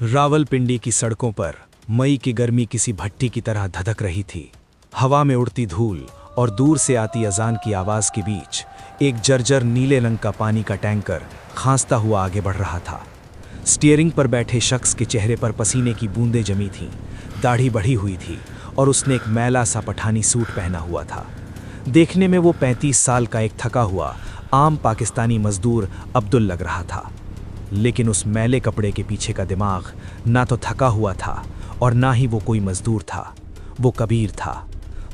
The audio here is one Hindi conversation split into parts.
रावलपिंडी की सड़कों पर मई की गर्मी किसी भट्टी की तरह धधक रही थी। हवा में उड़ती धूल और दूर से आती अजान की आवाज के बीच एक जर्जर नीले रंग का पानी का टैंकर खांसता हुआ आगे बढ़ रहा था। स्टीयरिंग पर बैठे शख्स के चेहरे पर पसीने की बूंदें जमी थीं, दाढ़ी बढ़ी हुई थी और उसने एक मैला सा पठानी सूट पहना हुआ था। देखने में वो 35 साल का एक थका हुआ आम पाकिस्तानी मजदूर अब्दुल लग रहा था, लेकिन उस मैले कपड़े के पीछे का दिमाग ना तो थका हुआ था और ना ही वो कोई मजदूर था। वो कबीर था,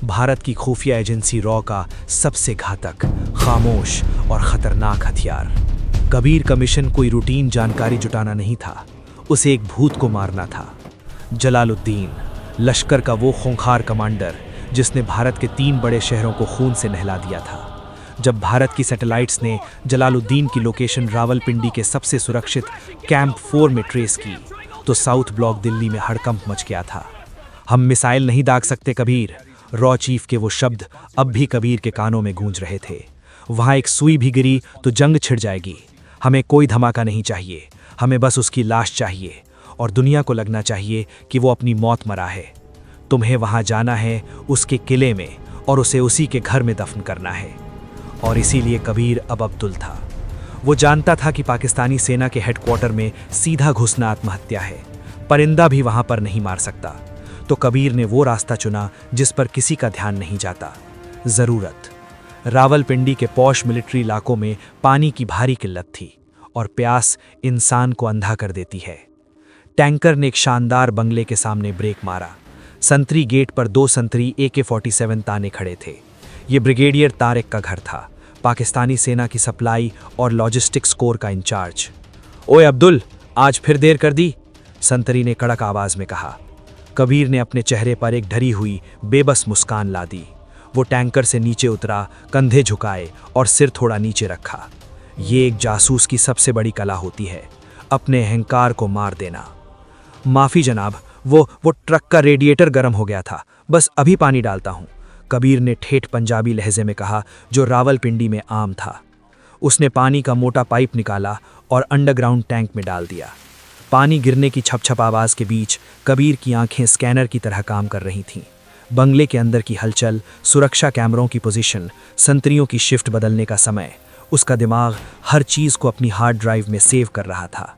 भारत की खुफिया एजेंसी रॉ का सबसे घातक, खामोश और खतरनाक हथियार। कबीर का मिशन कोई रूटीन जानकारी जुटाना नहीं था, उसे एक भूत को मारना था। जलालुद्दीन, लश्कर का वो खूंखार कमांडर जिसने भारत के 3 बड़े शहरों को खून से नहला दिया था। जब भारत की सैटेलाइट्स ने जलालुद्दीन की लोकेशन रावलपिंडी के सबसे सुरक्षित कैंप 4 में ट्रेस की, तो साउथ ब्लॉक दिल्ली में हड़कंप मच गया था। हम मिसाइल नहीं दाग सकते कबीर, रॉ चीफ के वो शब्द अब भी कबीर के कानों में गूंज रहे थे। वहाँ एक सुई भी गिरी तो जंग छिड़ जाएगी। हमें कोई धमाका नहीं चाहिए, हमें बस उसकी लाश चाहिए और दुनिया को लगना चाहिए कि वो अपनी मौत मरा है। तुम्हें वहाँ जाना है, उसके किले में, और उसे उसी के घर में दफन करना है। और इसीलिए कबीर अब अब्दुल था। वो जानता था कि पाकिस्तानी सेना के हेडक्वार्टर में सीधा घुसना आत्महत्या है, परिंदा भी वहां पर नहीं मार सकता। तो कबीर ने वो रास्ता चुना जिस पर किसी का ध्यान नहीं जाता, ज़रूरत। रावलपिंडी के पॉश मिलिट्री इलाकों में पानी की भारी किल्लत थी और प्यास इंसान को अंधा कर देती है। टैंकर ने एक शानदार बंगले के सामने ब्रेक मारा। संतरी गेट पर 2 संतरी AK-47 ताने खड़े थे। ये ब्रिगेडियर तारिक का घर था, पाकिस्तानी सेना की सप्लाई और लॉजिस्टिक्स कोर का इंचार्ज। ओए अब्दुल, आज फिर देर कर दी, संतरी ने कड़क आवाज में कहा। कबीर ने अपने चेहरे पर एक डरी हुई बेबस मुस्कान ला दी। वो टैंकर से नीचे उतरा, कंधे झुकाए और सिर थोड़ा नीचे रखा। ये एक जासूस की सबसे बड़ी कला होती है, अपने अहंकार को मार देना। माफी जनाब, वो ट्रक का रेडिएटर गर्म हो गया था, बस अभी पानी डालता हूँ, कबीर ने ठेठ पंजाबी लहजे में कहा, जो रावलपिंडी में आम था। उसने पानी का मोटा पाइप निकाला और अंडरग्राउंड टैंक में डाल दिया। पानी गिरने की छप-छप आवाज के बीच कबीर की आंखें स्कैनर की तरह काम कर रही थीं। बंगले के अंदर की हलचल, सुरक्षा कैमरों की पोजीशन, संतरियों की शिफ्ट बदलने का समय, उसका दिमाग हर चीज को अपनी हार्ड ड्राइव में सेव कर रहा था।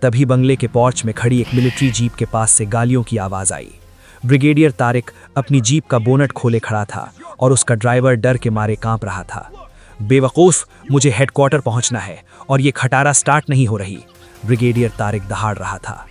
तभी बंगले के पोर्च में खड़ी एक मिलिट्री जीप के पास से गालियों की आवाज आई। ब्रिगेडियर तारिक अपनी जीप का बोनट खोले खड़ा था और उसका ड्राइवर डर के मारे कांप रहा था। बेवकूफ, मुझे हेडक्वार्टर पहुंचना है और ये खटारा स्टार्ट नहीं हो रही, ब्रिगेडियर तारिक दहाड़ रहा था।